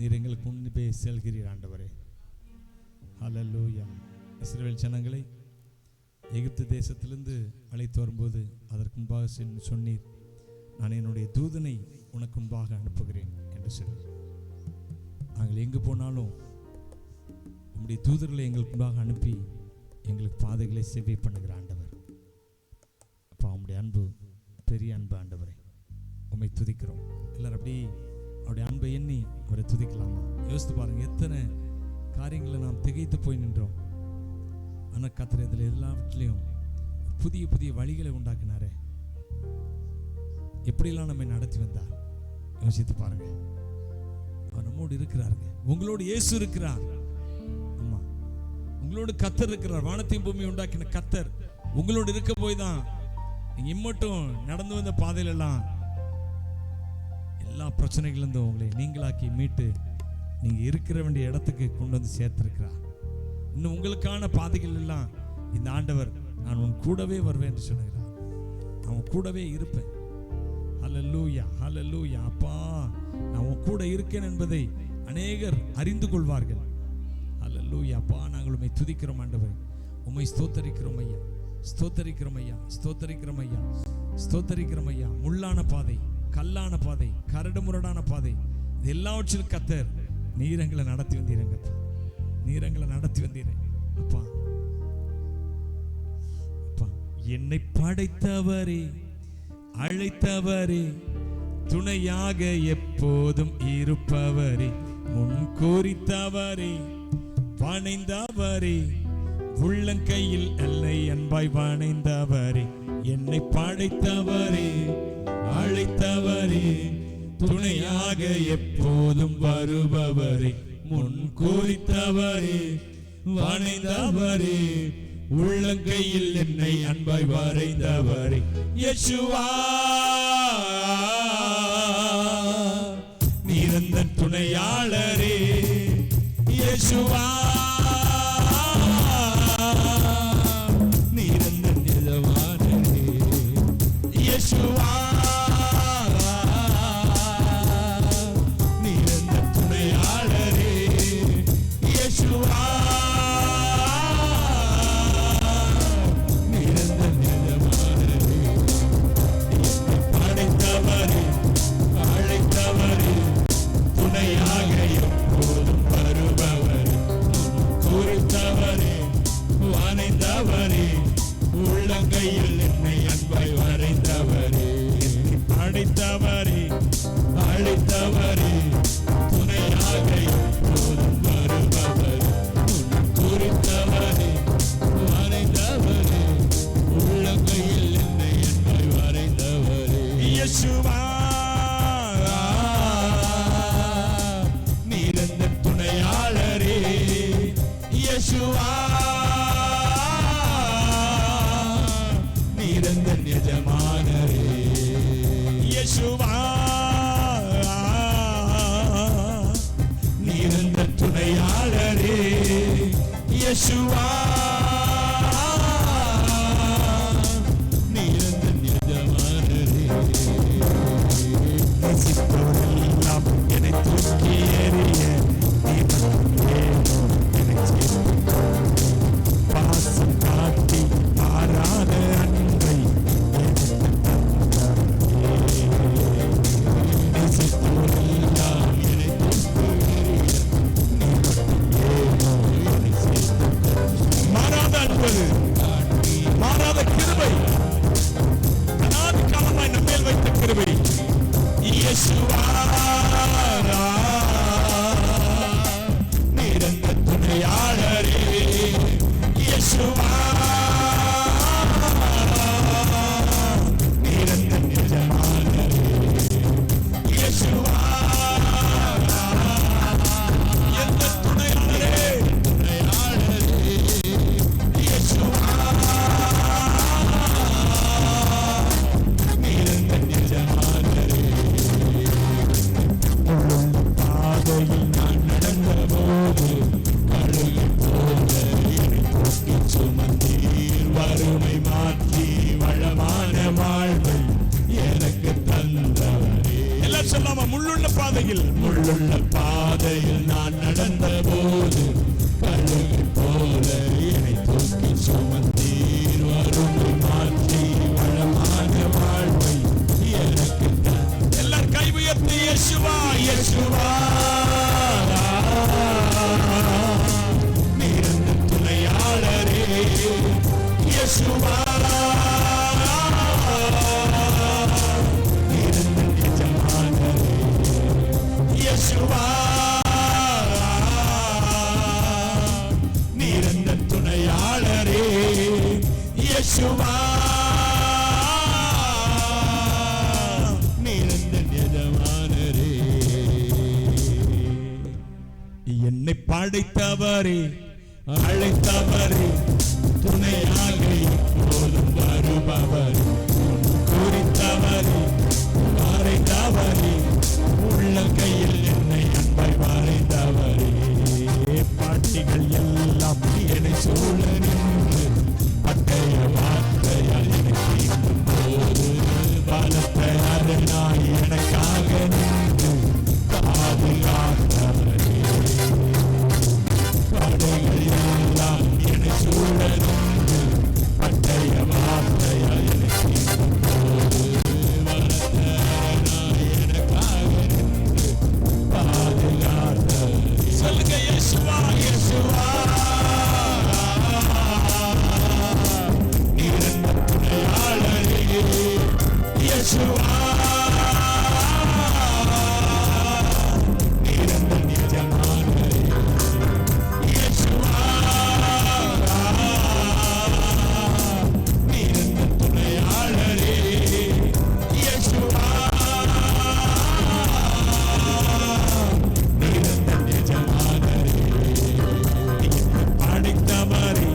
நீர் எங்களுக்கு முன்பே செல்கிறீர் ஆண்டவரே. ஹல்லேலூயா. இஸ்ரவேல் ஜனங்களை எகிப்து தேசத்திலிருந்து அழைத்து வரும்போது அதற்கு முன்பாக சொன்னீர், நான் என்னுடைய தூதனை உனக்கு முன்பாக அனுப்புகிறேன் என்று சொல்லி. நாங்கள் எங்கு போனாலும் உம்முடைய தூதர்களை எங்களுக்கு முன்பாக அனுப்பி எங்களுக்கு பாதைகளை சேவை பண்ணுகிற ஆண்டவர். அப்பா, உம்முடைய அன்பு பெரிய அன்பு ஆண்டவரே. உம்மை துதிக்கிறோம். எல்லாரும் அப்படி அவருடைய அன்பை எண்ணி அவரை துதிக்கலாமா? யோசித்து பாருங்க, எத்தனை காரியங்களை நாம் திகைத்து போய் நின்றோம். ஆனால் கர்த்தர் இதில் எல்லாவற்றிலையும் புதிய புதிய வழிகளை உண்டாக்கினாரே. எப்படியெல்லாம் நம்மை நடத்தி வந்தார் யோசித்து பாருங்க. அவர் நம்மோடு இருக்கிறாருங்க. உங்களோடு இயேசு இருக்கிறார். ஆமா, உங்களோடு கர்த்தர் இருக்கிறார். வானத்தையும் பூமியை உண்டாக்கின கர்த்தர் உங்களோடு இருக்க போய் தான் நீங்க இம்மட்டும் நடந்து வந்த பாதையிலெல்லாம் எல்லா பிரச்சனைகளிலிருந்தும் உங்களை நீங்களாக்கி மீட்டு நீங்க இருக்கிற வேண்டிய இடத்துக்கு கொண்டு வந்து சேர்த்திருக்கிறார். இன்னும் உங்களுக்கான பாதைகள் எல்லாம் இந்த ஆண்டவர் நான் உன் கூடவே வருவேன் என்று சொல்லுகிறார். அவன் கூடவே இருப்பேன். ஹல்லேலூயா, ஹல்லேலூயா. அப்பா, நான் உன் கூட இருக்கேன் என்பதை அநேகர் அறிந்து கொள்வார்கள். ஹல்லேலூயா. அப்பா, நாங்கள் உம்மை துதிக்கிறோம் ஆண்டவரே. உம்மை ஸ்தோத்தரிக்கிறோம் ஐயா, ஸ்தோத்தரிக்கிறோம் ஐயா, ஸ்தோத்தரிக்கிறோம் ஐயா, ஸ்தோத்தரிக்கிறோம் ஐயா. முள்ளான பாதை, கல்லான பாதை, கரடு முரடான பாதை, இது எல்லாவற்றிலும் கர்த்தர் நீர் எங்களை நடத்தி வந்தீரங்கப்பா. நீர் எங்களை நடத்தி வந்தீரே அப்பா. அப்பா, என்னை படைத்தவரே, அழைத்தவரே, துணையாக எப்போதும் இருப்பவரே, முன் குறித்தவரே, வணைந்தவரே, உள்ளங்கையில் எல்லை அன்பாய் வணைந்தவரே, என்னை படைத்தவரே, அழைத்தவரே, துணையாக எப்போதும் வருபவரே, முன் குறித்தவரே, வணைந்தவரே, உள்ளங்கையில் என்னை அன்பாய் வரைந்தவரே, யேசுவா நீரந்த துணையாளரே, யேசுவா நீரந்த நிஜமானரே, யேசுவா உள்ளங்கையில் என்னை அன்பாய் வரைந்தவரே, என்னை படைத்தவரே, அழைத்தவரே, துணையாக எப்போதும் வருபவரே, குறித்தவரே, வரைந்தவரே, உள்ளங்கையில் என்னை அன்பாய் வரைந்தவரே, யேசுவா நீரந்த துணையாளரே, யேசுவா நீரந்த நிஜமானரே, யேசுவா நீரந்த துணையாளரே, யேசுவா நீரந்த நிஜமானரே. நேசிப்பவரெல்லாம் என்னை தூக்கி எறிய பாசம் காட்டி மாறாத அன்பை மாறாத அன்பு, மாறாத கிருபை, அநாதி காலமாய் நம்மேல் வைத்த கிருபை, யேசுவா நீரந்த துணையாளரே, யேசுவா நீரந்த நிஜமானரே, யேசுவா எந்த துணையாளரே, துணையாளரே, யேசுவா நீரந்த நிஜமானரே. பாதையில் நான் நடந்த போது கழுகை போல என்னை தூக்கி சுமந்த எல்லாம் சொல்லாம, முள்ளுள்ள பாதையில் நான் நடந்த போது கழுகு போல என்னை தூக்கி சுமந்தீர். வறுமை மாற்றி வளமான வாழ்வை எனக்கு தான். எல்லாரும் கை உயர்த்தி இயேசுவா இயேசுவா நீரந்த துணையாளரே, இயேசுவா நீரந்த எஜமானரே, இயேசுவா நீரந்த துணையாளரே, இயேசுவா நீரந்த எஜமானரே. என்னை படைத்தவரே அழைத்தவரே, துணையாக எப்போதும் வருபவரே, குறித்தவரே வரைந்தவரே, உள்ள கையில் என்னை அன்பை வரைந்தவரே. பாட்டிகள் எல்லாம் என்னை சூழ நின்று பட்டைய வார்த்தையால் என்னை தீண்டும் போது பலத்த அரணாய் எனக்காக நின்று பாதுகாத்தவரே. படைகள் எல்லாம் என்னை சூழ நின்று பட்டைய வார்த்தையால் என்னை தீண்டும் போது பலத்த அரணாய் எனக்காக நின்று பாதுகாத்தவரே. சொல்லுங்க இயேசுவா இயேசுவா நீரந்த துணையாளரே, இயேசுவா நீரந்த எஜமானரே, இயேசுவா நீரந்த துணையாளரே, இயேசுவா நீரந்த எஜமானரே. அழைத்தவரே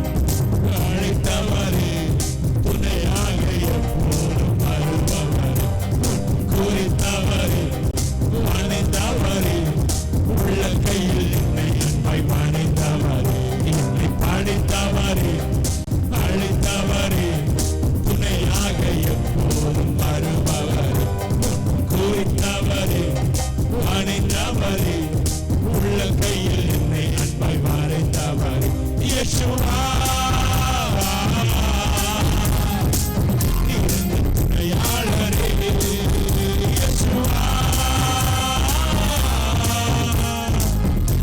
அழைத்தவரே, துணையாக எப்போதும் வருபவரே, குறித்தவரே வணைந்தவரே, உள்ள கையில் என்னை அன்பை வணைந்தவரே. என்னை படைத்தவரே அழைத்தவரே, துணையாக எப்போதும் வருபவரே, குறித்தவரே வணைந்தவரே, உள்ள கையில் என்னை அன்பை வரைந்தவரே. இயேசுவா நீரந்த துணையாளரே, இயேசுவா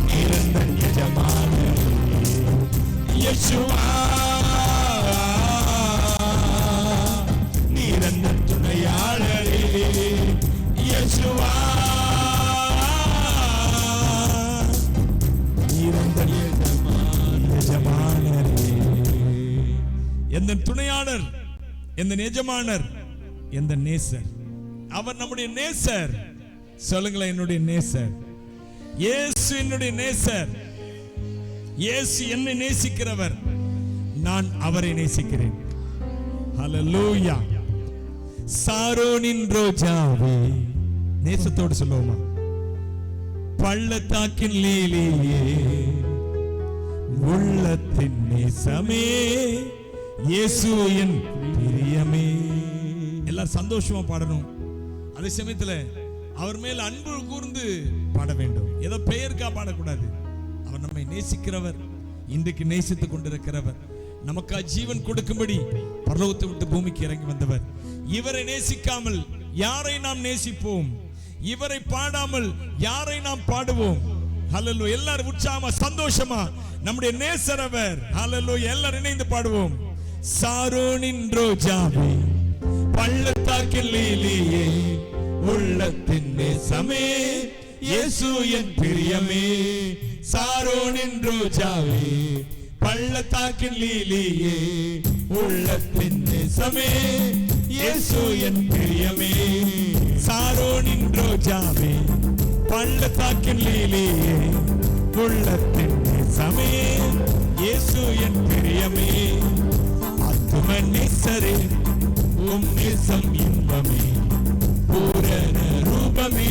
நீரந்த எஜமானரே, இயேசுவா நீரந்த துணையாளரே, இயேசுவா எந்த துணையாளர், எந்த எஜமானர், எந்த நேசர். அவர் நம்முடைய நேசர். சொல்லுங்களேன், என்னுடைய நேசர் இயேசு, என்னுடைய நேசர் இயேசு. என்னை நேசிக்கிறவர், நான் அவரை நேசிக்கிறேன். ஹல்லேலூயா. சாரோனின் ரோஜாவே, நேசத்தோடு சொல்லுவோமா? பள்ளத்தாக்கின் லீலியே, உள்ளத்தின் நேசமே, இயேசு என் பிரியமே. எல்லாம் சந்தோஷமா பாடணும். அதே சமயத்துல அவர் மேல் அன்பு கூர்ந்து பாட வேண்டும். ஏதோ பெயருக்கா பாடக்கூடாது. அவர் நம்மை நேசிக்கிறவர், இன்றைக்கு நேசித்துக் கொண்டிருக்கிறவர், நமக்கா ஜீவன் கொடுக்கும்படி பரலோகத்தை விட்டு பூமிக்கு இறங்கி வந்தவர். இவரை நேசிக்காமல் யாரை நாம் நேசிப்போம்? இவரை பாடாமல் யாரை நாம் பாடுவோம்? ஹல்லேலூயா. எல்லாரும் உற்சாகமா சந்தோஷமா நம்முடைய நேசர் அவர். ஹல்லேலூயா. எல்லாரும் இணைந்து பாடுவோம். சாரோனின் ரோஜாவே, பள்ளத்தாக்கின் லீலியே, உள்ளத்தின் நேசமே, இயேசு என் பிரியமே. சாரோனின் ரோஜாவே, பள்ளத்தாக்கின் லீலியே, உள்ளத்தின் நேசமே, இயேசு என் பிரியமே. சாரோனின் ரோஜாவே, பள்ளத்தாக்கின் லீலியே, உள்ளத்தின் நேசமே, இயேசு என் பிரியமே. ஆத்தும நேசரே, உம் நேசம் இன்பமே, பூரண ரூபமே,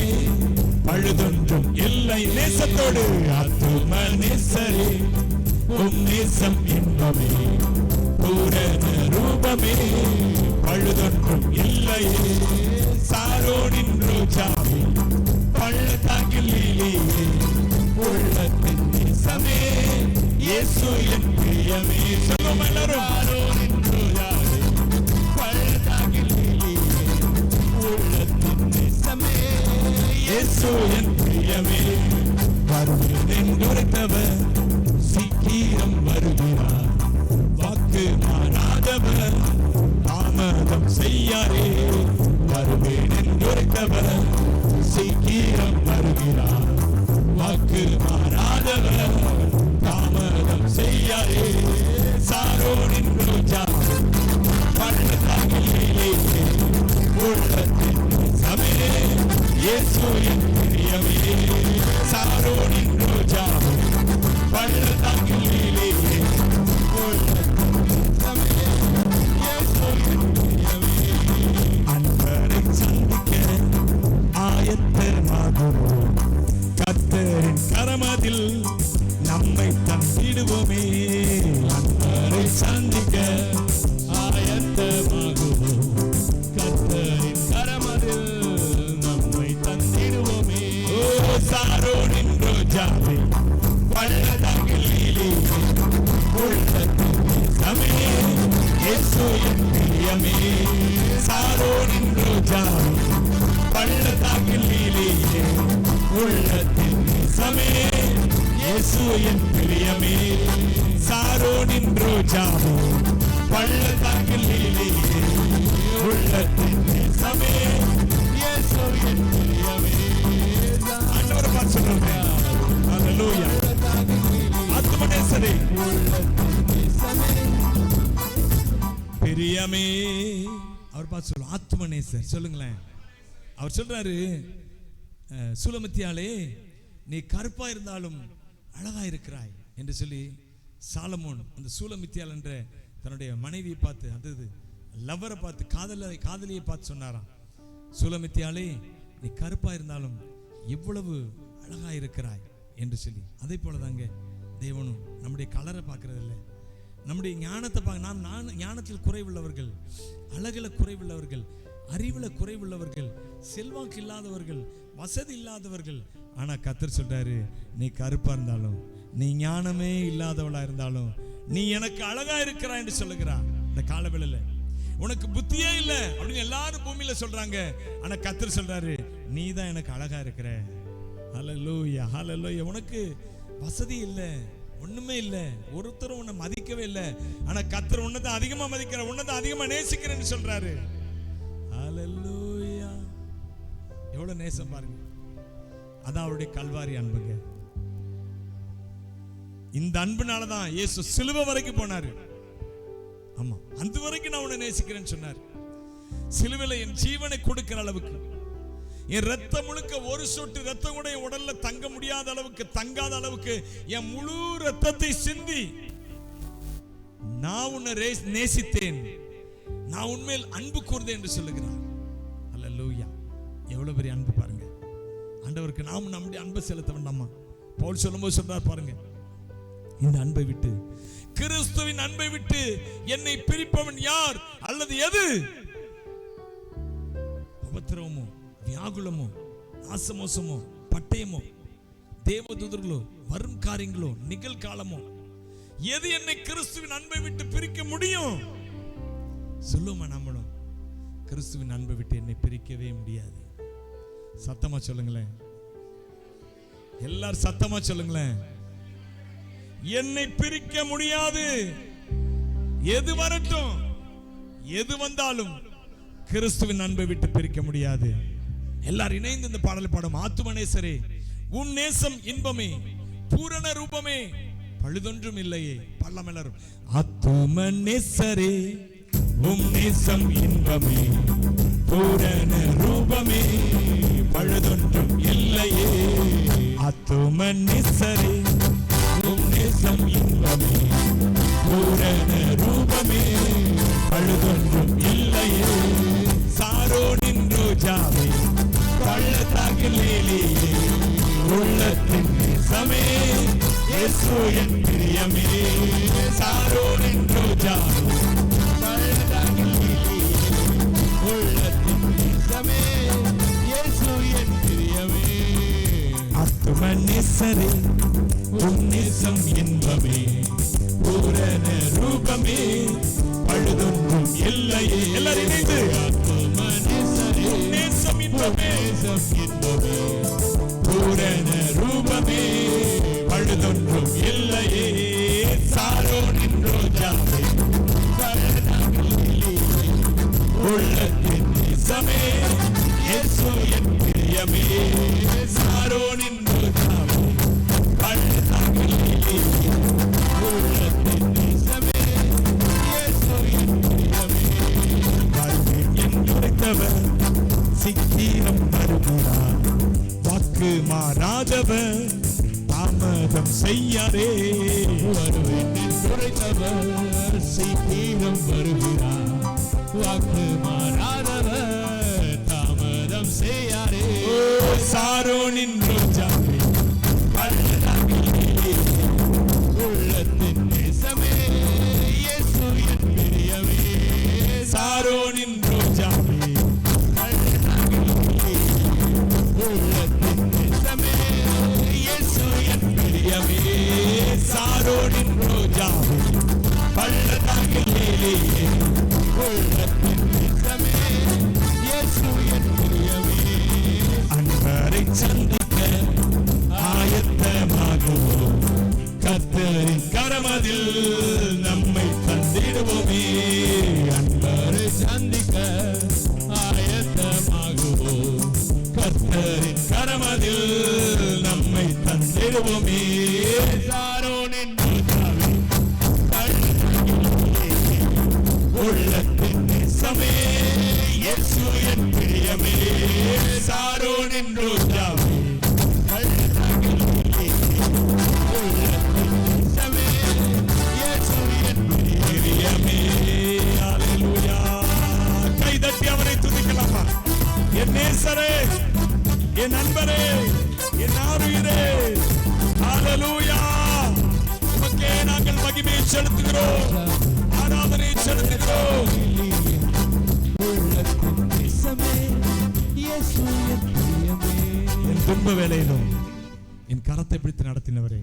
பழுதொன்றும் இல்லை நேசத்தோடு. ஆத்தும நேசரே, உம் நேசம் இன்பமே, பூரண ரூபமே, பழுதொன்றும் இல்லை. சாரோனின் ரோஜாவே, உள்ளத்தின் நேசமே இயேசு என் பிரியமே. சொல்லுவோம் எல்லாரும். பள்ளத்தாக்கில் உள்ளத்தின் நேசமே இயேசு என் பிரியமே. வருவேன் என்றுரைத்தவர் சீக்கிரம் வருகிறார். வாக்கு மாறாதவர் தாமதம் செய்யாரே. வருவேன் என்றுரைத்தவர் சீக்கிரம் வருகிறார். வாக்கு மாறாதவர் தாமதம் செய்யாரே. சாரோனின் ரோஜா பள்ளத்தாக்கிலே உள்ளத்தின் நேசமே இயேசு என் பிரியமே. சாரோனின் ரோஜா பள்ளத்தாக்கிலே உள்ளத்தின் நேசமே இயேசு என் பிரியமே. அன்பரை சந்திக்க ஆயத்தமாகுவோம். கர்த்தரின் கரமதில் நம்மை தந்திடுவோமே. அன்பரை சந்திக்க ஆயத்தமாகுவோம். கர்த்தரின் கரமதில் நம்மை தந்திடுவோமே. ஓ சாரோனின் ரோஜாவே பள்ளத்தாக்கிலே உள்ளத்தின் நேசமே இயேசு என் பிரியமே. சாரோனின் ரோஜாவே பள்ளத்தாக்கிலே உள்ளத்தின் நேசமே இயேசு என் பிரியமே. சாரோனின் ரோஜாவே பள்ளத்தாக்கிலே உள்ளத்தின் நேசமே இயேசு என் பிரியமே. ஆண்டவரை பார்த்து சொல்லுங்க. ஹல்லேலூயா. ஆத்துமநேசரே உள்ளத்தின் நேசமே பிரியமே. அவர் பார்த்து சொல்லுங்க. ஆத்துமநேசர் சொல்லுங்களேன். அவர் சொல்றாரு, சூலமித்தியாலே நீ கருப்பா இருந்தாலும் அழகா இருக்கிறாய் என்று சொல்லி சாலமோன் அந்த சூலமித்தியால் என்ற தன்னுடைய மனைவியை பார்த்து, அது லவ்வரை பார்த்து, காதலியை பார்த்து சொன்னாராம், சூலமித்தியாலே நீ கருப்பா இருந்தாலும் எவ்வளவு அழகா இருக்கிறாய் என்று சொல்லி. அதே போலதாங்க தேவனும் நம்முடைய கலரை பார்க்கறது இல்லை, நம்முடைய ஞானத்தை பார்க்க. நாம் ஞானத்தில் குறைவுள்ளவர்கள், அழகுல குறைவுள்ளவர்கள், அறிவுல குறைவுள்ளவர்கள், செல்வாக்கு இல்லாதவர்கள், வசதி இல்லாதவர்கள். ஆனா கர்த்தர் சொல்றாரு, நீ கருப்பா இருந்தாலும், நீ ஞானமே இல்லாதவளா இருந்தாலும் நீ எனக்கு அழகா இருக்கிறாய் என்று சொல்லுகிறார். இந்த காலவேளையில உனக்கு புத்தியே இல்லை அப்படின்னு எல்லாரும் பூமியில சொல்றாங்க. ஆனா கர்த்தர் சொல்றாரு, நீ தான் எனக்கு அழகா இருக்கிற. ஹல்லேலூயா, ஹல்லேலூயா. உனக்கு வசதி இல்லை, ஒண்ணுமே இல்லை, ஒருத்தரும் உன்னை மதிக்கவே இல்லை. ஆனா கர்த்தர் உன்னதான் அதிகமா மதிக்கிற, உன்னதான் அதிகமா நேசிக்கிறேன்னு சொல்றாரு. ஹல்லேலூயா. எவ்வளவு நேசம் பாருங்க. அதான் அவருடைய கல்வாரி அன்புங்க. இந்த அன்புனாலதான் இயேசு சிலுவை வரைக்கும் போனாரு. ஆமா, அந்த வரைக்கும் நான் உன்னை நேசிக்கிறேன்னு சொன்னார். சிலுவையில என் ஜீவனை கொடுக்கிற அளவுக்கு, என் ரத்தம் முழுக்க ஒரு சொட்டு ரத்தம் கூட என் உடல்ல தங்க முடியாத அளவுக்கு, தங்காத அளவுக்கு என் முழு ரத்தத்தை சிந்தி நான் உன்னை நேசித்தேன், நான் உண்மையில் அன்பு கூர்ந்தேன் என்று சொல்லுகிறார். அல்லேலூயா. எவ்வளவு பெரிய அன்பு பாருங்க. ஆண்டவருக்கு நாம் நம்முடைய அன்பை செலுத்த வேண்டாமா? பவுல் சொல்லும்போது சொல்றார் பாருங்க, இந்த அன்பை விட்டு, கிறிஸ்துவின் அன்பை விட்டு என்னை பிரிப்பவன் யார் அல்லது எது? உபத்திரவமோ, வியாகுலமோ, நாசமோசமோ, பட்டயமோ, தேவதூதர்களோ, வரும் காரியங்களோ, நிகழ்காலமோ, எது என்னை கிறிஸ்துவின் அன்பை விட்டு பிரிக்க முடியும்? சொல்லுமா, நம்மளும் கிறிஸ்துவின் அன்பை விட்டு என்னை பிரிக்கவே முடியாது. சத்தமா சொல்லுங்களேன். எல்லாரும் சத்தமா சொல்லுங்களேன். என்னை பிரிக்க முடியாது. எது வரட்டும், எது வந்தாலும் கிறிஸ்துவின் அன்பை விட்டு பிரிக்க முடியாது. எல்லாரும் இணைந்து இந்த பாடலை பாடும். ஆத்துமநேசரே உம் நேசம் இன்பமே, பூரண ரூபமே, பழுதொன்றும் இல்லையே. பாடலாம் எல்லாரும். ஆத்துமநேசரே உம் நேசம் இன்பமே, பூரண ரூபமே, பழுதொன்றும் இல்லையே. ஆத்துமநேசரே உம் நேசம் இன்பமே, பூரண ரூபமே, பழுதொன்றும் இல்லையே. சாரோனின் ரோஜாவே பள்ளத்தாக்கிலே உள்ளத்தின் நேசமே இயேசு என் பிரியமே. சாரோனின் ரோஜாவே பள்ளத்தாக்கிலே உள்ளத்தின் நேசமே இயேசு என் பிரியமே. ஆத்துமநேசரே உம் நேசம் இன்பமே பூரண ரூபமே பழுதொன்றும் இல்லையே. எல்லாரும் இணைந்து ஆத்துமநேசரே நேசம் இன்பமே பூரண ரூபமே பழுதொன்றும் இல்லையே. சாரோனின் ரோஜாவே உள்ளத்தின் நேசமே இயேசு என் பிரியமே. சாரோனின் ரோஜாவே பழுதொன்றும் உள்ளத்தின் நேசமே இயேசு என் பிரியமே. வாழ்வேன் என்றுரைத்தவர் சீக்கிரம் வருகிறார். வாக்கு மாறாதவர் தாமதம் செய்யாதே. வருவேன் என்றுரைத்தவர் சீக்கிரம் வருகிறார். வாக்கு மாறாதவர் தாமதம் செய்யாதே. சாரோனின் ரோஜாவே உள்ளத்தின் நேசமே இயேசு என் பிரியமே. சாரோனின் ரோஜாவே உள்ளத்தின் நேசமே இயேசு என் பிரியமே. சாரோனின் ரோஜாவே பள்ளத்தாக்கிலே உள்ளத்தின் நேசமே இயேசு என் பிரியமே. அன்பரை சந்திக்க ஆயத்தமாகுவோம். கர்த்தரின் கரமதில் நம்மை தந்திடுவோமே. அன்பரை சந்திக்க ஆயத்தமாகுவோம். கர்த்தரின் கரமதில் நம்மை தந்திடுவோமே. சாரோனின் ரோஜாவே உள்ளத்தின் நேசமே இயேசு என் பிரியமே. சாரோனின் ரோஜாவே உள்ளத்தின் நேசமே இயேசு என் பிரியமே. ஹல்லேலூயா. கைதட்டி அவரை துதிக்கலாமா? என் நேசரே, என் நண்பரே, என் ஆருயிரே, ஹல்லேலூயா. உமக்கே நாங்கள் மகிமையை செலுத்துகிறோம், ஆராதனை செலுத்துகிறோம். என் துன்ப வேளையிலும் என் கரத்தை பிடித்து நடத்தினவரே,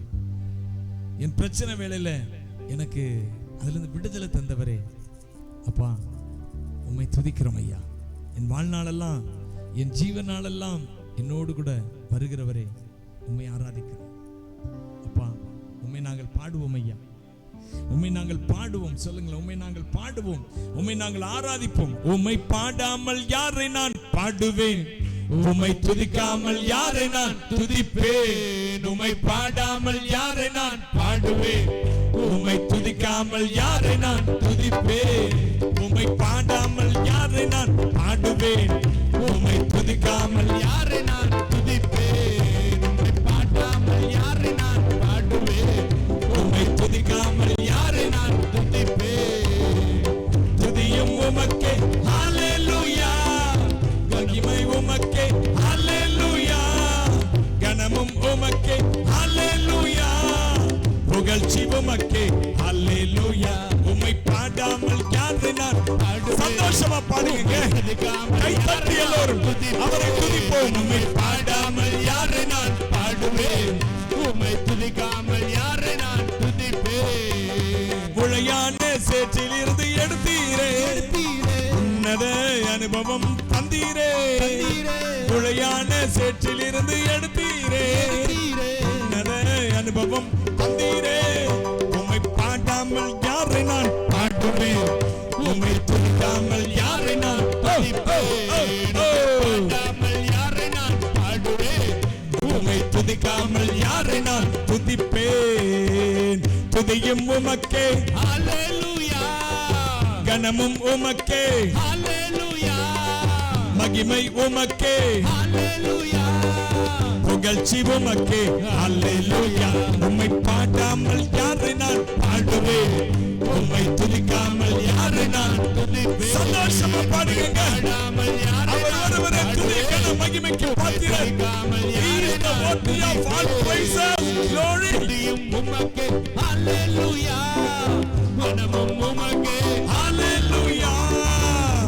என் பிரச்சனை வேளையில எனக்கு அதிலிருந்து விடுதலை தந்தவரே, அப்பா உம்மை துதிக்கிறோம் ஐயா. என் வாழ்நாளெல்லாம் என் ஜீவனாலெல்லாம் என்னோடு கூட வருகிறவரே, உம்மை ஆராதிக்கிறோம் அப்பா. உம்மை நாங்கள் பாடுவோம் ஐயா, உம்மை நாங்கள் பாடுவோம். சொல்லுங்களேன், உம்மை நாங்கள் பாடுவோம், உம்மை நாங்கள் ஆராதிப்போம். உம்மை பாடாமல் யாரை நான் பாடுவேன்? உம்மை துதிக்காமல் யாரை நான் துதிப்பேன்? உம்மை பாடாமல் யாரை நான் பாடுவேன்? உம்மை துதிக்காமல் யாரை நான் துதிப்பேன்? உம்மை பாடாமல் யாரை நான் பாடுவேன்? உம்மை துதிக்காமல் யாரை நான் துதிப்பேன்? உம்மை பாடாமல் யாரை நான் பாடுவேன்? உம்மை துதிக்காமல் யாரை நான் துதிப்பேன்? துதியும் உமக்கே ஹல்லேலூயா, மகிமை உமக்கே ஹல்லேலூயா, கனமும் உமக்கே ஹல்லேலூயா, புகழ்ச்சி உமக்கே ஹல்லேலூயா. உம்மை பாடாமல் யாரை நான் பாடுவேன்? சந்தோஷமா பாடுங்க, கை தட்டி எல்லோரும் அவரை துதிப்போம். உம்மை பாடாமல் யாரை நான் பாடுவேன்? உம்மை துதிக்காமல் யாரை நான் துதிப்பேன்? முளையான சேற்றில் இருந்து எடுத்தீரே, உன்னத அனுபவம் தந்தீரே. முளையான சேற்றில் இருந்து எடுத்தீரே, உன்னத அனுபவம் தந்தீரே. உம்மை பாடாமல் யாரை நான் பாடுவேன்? உம்மை துதிக்காமல் யாரை நான் துதிப்பேன்? பாடாமல் யாரை நான் பாடுவேன்? உம்மை துதிக்காமல் யாரை நான் துதிப்பேன்? துதியும் உமக்கே ஹல்லேலூயா, கனமும் உமக்கே ஹல்லேலூயா, மகிமை உமக்கே ஹல்லேலூயா, புகழ்ச்சி உமக்கே ஹல்லேலூயா. உம்மை பாடாமல் யாரை நான் பாடுவேன்? உம்மை துதிக்காமல் யாரை நான் துதிப்பேன்? சந்தோஷமா பாடுங்க, அவர் ஒருவரே துதிக்கான மகிமைக்கு பாத்திரர். He is the worthy of all praises, glory. துதியும் உமக்கே ஹல்லேலூயா, கனமும் உமக்கே ஹல்லேலூயா,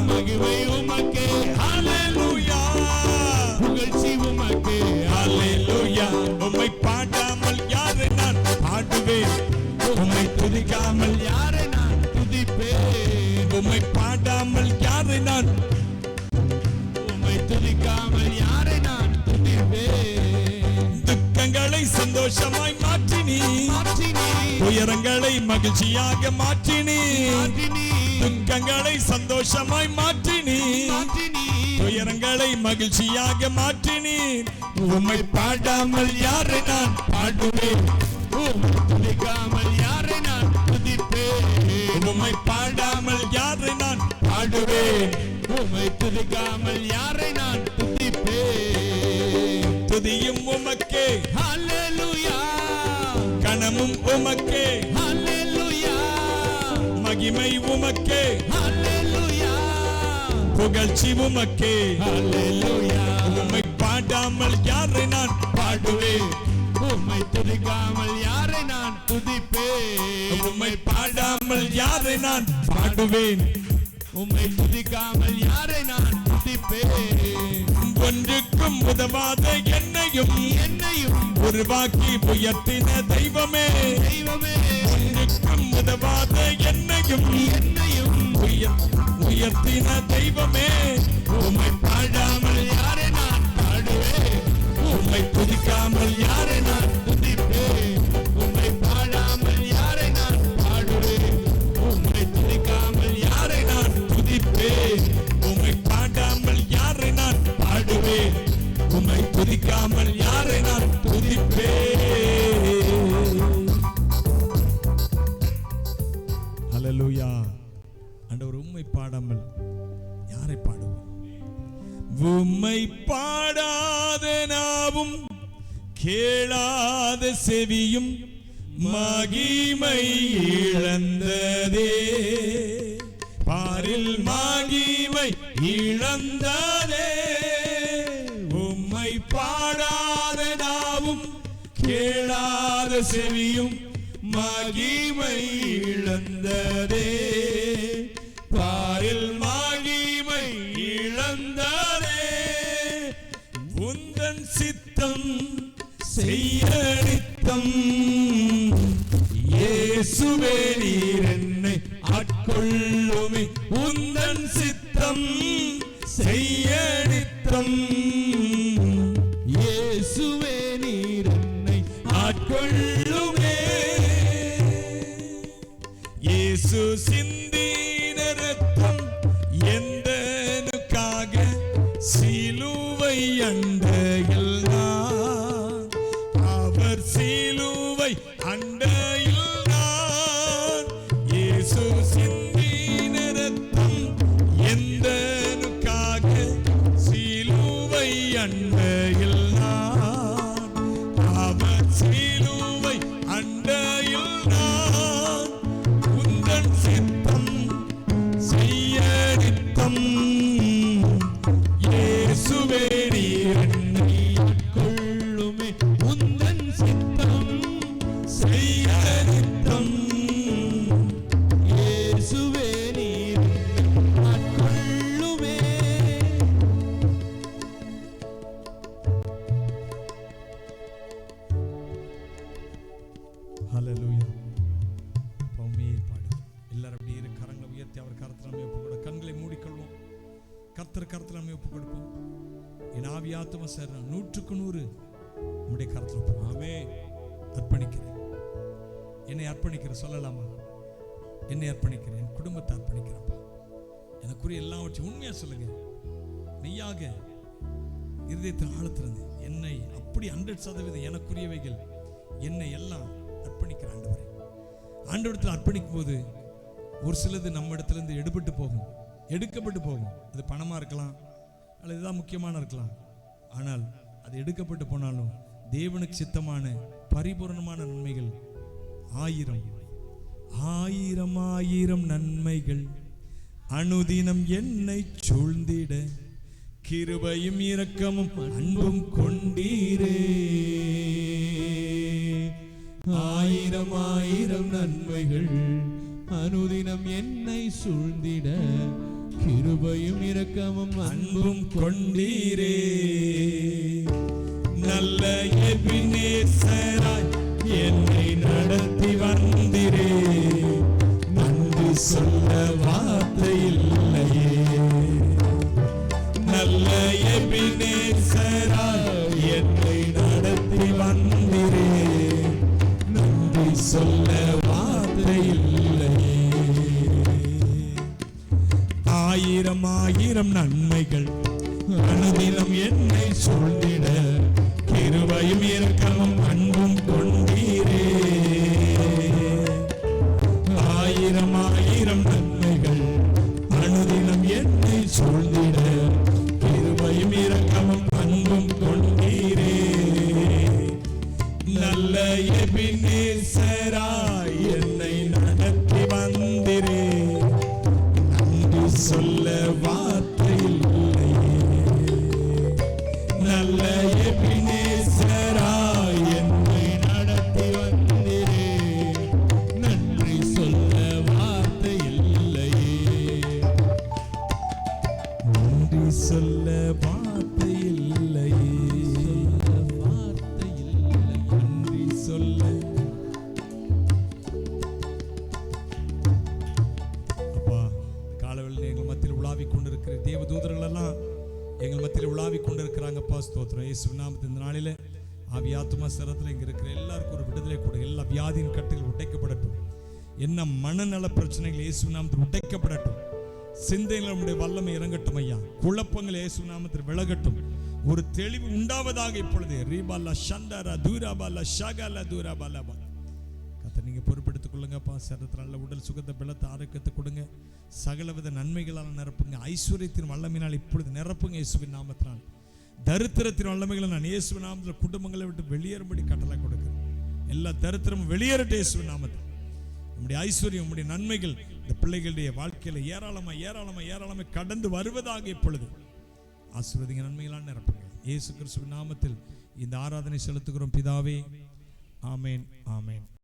மகிமை உமக்கே ஹல்லேலூயா, புகழ்ச்சி உமக்கே ஹல்லேலூயா. சந்தோஷமாய் மாற்றினீர். துயரங்களை மகிழ்ச்சியாக மாற்றினீர். துக்கங்களை சந்தோஷமாய் மாற்றினீர். துயரங்களை மகிழ்ச்சியாக மாற்றினீர். உம்மை பாடாமல் யாரை நான் பாடுவேன்? துதிக்காமல் யாரை நான் துதிப்பேன்? உம்மை பாடாமல் யாரை நான் பாடுவேன்? உம்மை துதிக்காமல் யாரை நான் துதிப்பேன்? துதியும் உமக்கே, ஹல்லேலூயா. கனமும் உமக்கே, ஹல்லேலூயா. மகிமை உமக்கே, ஹல்லேலூயா. புகழ்ச்சி உமக்கே, ஹல்லேலூயா. உம்மை பாடாமல் யாரை நான் பாடுவேன்? உம்மை துதிக்காமல் யாரை நான் துதிப்பேன்? உம்மை பாடாமல் யாரை நான் பாடுவேன்? உம்மை துதிக்காமல் யாரை நான் துதிப்பேன்? ஒன்றுக்கும் உதவாத என்னையும் உருவாக்கி உயர்த்தின தெய்வமே, ஒன்றுக்கும் உதவாத என்னையும் உயர்த்தின தெய்வமே, உம்மை பாடாமல் யாரை நான் பாடுவேன்? உம்மை துதிக்காமல் யாரை நான் துதிப்பேன்? உம்மை பாடாமல் யாரை நான் பாடுவேன்? உம்மை துதிக்காமல் யாரை நான் துதிப்பேன்? உம்மை பாடாமல் யாரை நான் பாடுவேன்? உம்மை துதிக்காமல் யாரை நான் துதிப்பேன்? ஹல்லேலூயா. ஆண்டவர், உம்மை பாடாமல் யாரை பாடுவோம்? உம்மை பாடாத நாவும் கேளாத செவியும் மகிமை இழந்ததே, பாரில் மகிமை இழந்ததே. உம்மை பாடாத நாவும் கேளாத செவியும் மகிமை இழந்ததே, பாரில் மகிமை இழந்ததே. உந்தன் சித்தம் செய்ய நித்தம் இயேசுவே நீர் என்னை ஆட்கொள்ளுமே. உந்தன் சித்தம் செய்ய நித்தம் இயேசுவே நீர் என்னை ஆட்கொள்ளுமே. இயேசு சிந்தின இரத்தம் எந்தனுக்காக சிலுவை அண்டையில் நான், அவர் சிலுவை அண்டையில் நான். இயேசு சிந்தின இரத்தம் எந்தனுக்காக சிலுவை அண்டையில் நான், அவர் சிலுவை அண்டையில் நான். உந்தன் சித்தம் செய்ய நித்தம் இயேசுவே நீர் என்னை ஆட்கொள்ளுமே. உந்தன் சித்தம் செய்ய நித்தம் இயேசுவே நீர் ஆட்கொள்ளுமே. ஹல்லேலூயா. பவுமையை பாடு. எல்லாரும் அப்படியே இரு கரங்களை உயர்த்தி அவர் கரத்தில் நம்ம ஒப்பு கொடுப்போம். கண்களை மூடிக்கொள்வோம். கர்த்தர் கரத்தில் நம்ம ஒப்பு கொடுப்போம். என் ஆவி ஆத்தும சரீரம் 100க்கு 100 நம்முடைய கரத்தில் ஒப்பு. ஆமென். அர்ப்பணிக்கிறேன், என்னை அர்ப்பணிக்கிறேன். சொல்லலாமா? என்னை அர்ப்பணிக்கிறேன், என் குடும்பத்தை அர்ப்பணிக்கிறேன்ப்பா. எனக்குரிய எல்லாவற்றையும் உண்மையா சொல்லுங்க. மெய்யாக இருதயத்தின் ஆழத்திலிருந்து என்னை அப்படி 100% எனக்குரியவைகள் என்னை எல்லாம் அர்ப்பணிக்கிற ஆண்டவரே. ஆண்டவரத்தில் அர்ப்பணிக்கும் போது ஒரு சிலது நம்ம இடத்துலேருந்து எடுபட்டு போகும், எடுக்கப்பட்டு போகும். அது பணமாக இருக்கலாம் அல்லது இதுதான் முக்கியமான இருக்கலாம். ஆனால் அது எடுக்கப்பட்டு போனாலும் தேவனுக்கு சித்தமான பரிபூரணமான நன்மைகள் 1000 1000 1000 நன்மைகள் அனுதினம் என்னை சூழ்ந்திட கிருபையும் இரக்கமும் அன்பும் கொண்டீரே. 1000 1000 நன்மைகள் அனுதினம் என்னை சூழ்ந்திட கிருபையும் இரக்கமும் அன்பும் கொண்டீரே. நல்ல எபினேசராய் என்னை நடத்தி வந்தீரே. நன்றி சொல்ல வார்த்தை இல்லையே. நல்ல எபினேசராய் என்னை நடத்தி வந்தீரே. சொல்ல வார்த்தை இல்லையே. ஆயிரம் ஆயிரம் நன்மைகள் அனுதினம் என்னை சூழ்ந்திட கிருபையும் இரக்கமும் அன்பும் கொண்டீரே. ஆயிரம் ஆயிரம் நன்மைகள் அனுதினம் என்னை சூழ்ந்திட கிருபையும் இரக்கமும் அன்பும் கொண்டீரே. நல்ல எபினேசராய் என்னை நடத்தி வந்திரே. நன்றி சொல்ல வார்த்தை இல்லையே. நல்ல எபினேசராய் என்னை நடத்தி வந்திரே. நன்றி சொல்ல வார்த்தை இல்லையே. நன்றி சொல்ல வார்த்தை இல்லையே. நன்றி சொல்ல. அப்பா, காலவெளியில் எங்கள் மத்தியில் உலாவிக் கொண்டிருக்கிற தேவ தூதர்கள் எல்லாம் எங்கள் மத்தியில் உலாவிக் கொண்டிருக்கிறாங்கப்பா. ஸ்தோத்திரம். இயேசு நாமத்தின் இந்த நாளில் ஆவி ஆத்துமா சரத்தில் இங்கே இருக்கிற எல்லாருக்கும் ஒரு விடுதலை கூட. எல்லா வியாதியின் கட்டுகள் உடைக்கப்படட்டும். என்ன மனநல பிரச்சனைகள் இயேசு நாமத்தில் உடைக்கப்படட்டும். சிந்தையில் நம்முடைய வல்லமை இறங்கட்டும் ஐயா. குழப்பங்கள் இயேசு நாமத்தில் விலகட்டும். ஒரு தெளிவு உண்டாவதாக இப்பொழுது. ரீபாலா ஷண்டரா தூராபாலா ஷகலா தூராபாலா. கர்த்தர் நீங்க பொறுப்பெடுத்துக் கொள்ளுங்கப்பா. சரத்தில் நல்ல உடல் சுகத்தை பலத்தை ஆரோக்கியத்தை கொடுங்க. சகலவித நன்மைகளால் நிரப்புங்க. ஐஸ்வர்யத்தின் வல்லமையினால் இப்பொழுது நிரப்புங்க இயேசுவின் நாமத்தினால். தரித்திரத்தின் வல்லமைகளை நான் இயேசுவின் நாமத்தில் குடும்பங்களை விட்டு வெளியேறும்படி கட்டளை கொடுக்கிறேன். எல்லா தரித்திரமும் வெளியேறட்டும் இயேசுவின் நாமத்தில். நம்முடைய ஐஸ்வர்யம், நம்முடைய நன்மைகள் இந்த பிள்ளைகளுடைய வாழ்க்கையில ஏராளமாய் ஏராளமாய் ஏராளமாய் கடந்து வருவதாக இப்பொழுது ஆசீர்வதிங்க. நன்மைகளால் நிரப்புங்க. இயேசு கிறிஸ்துவின் நாமத்தில் இந்த ஆராதனை செலுத்துகிறோம் பிதாவே. ஆமேன், ஆமேன்.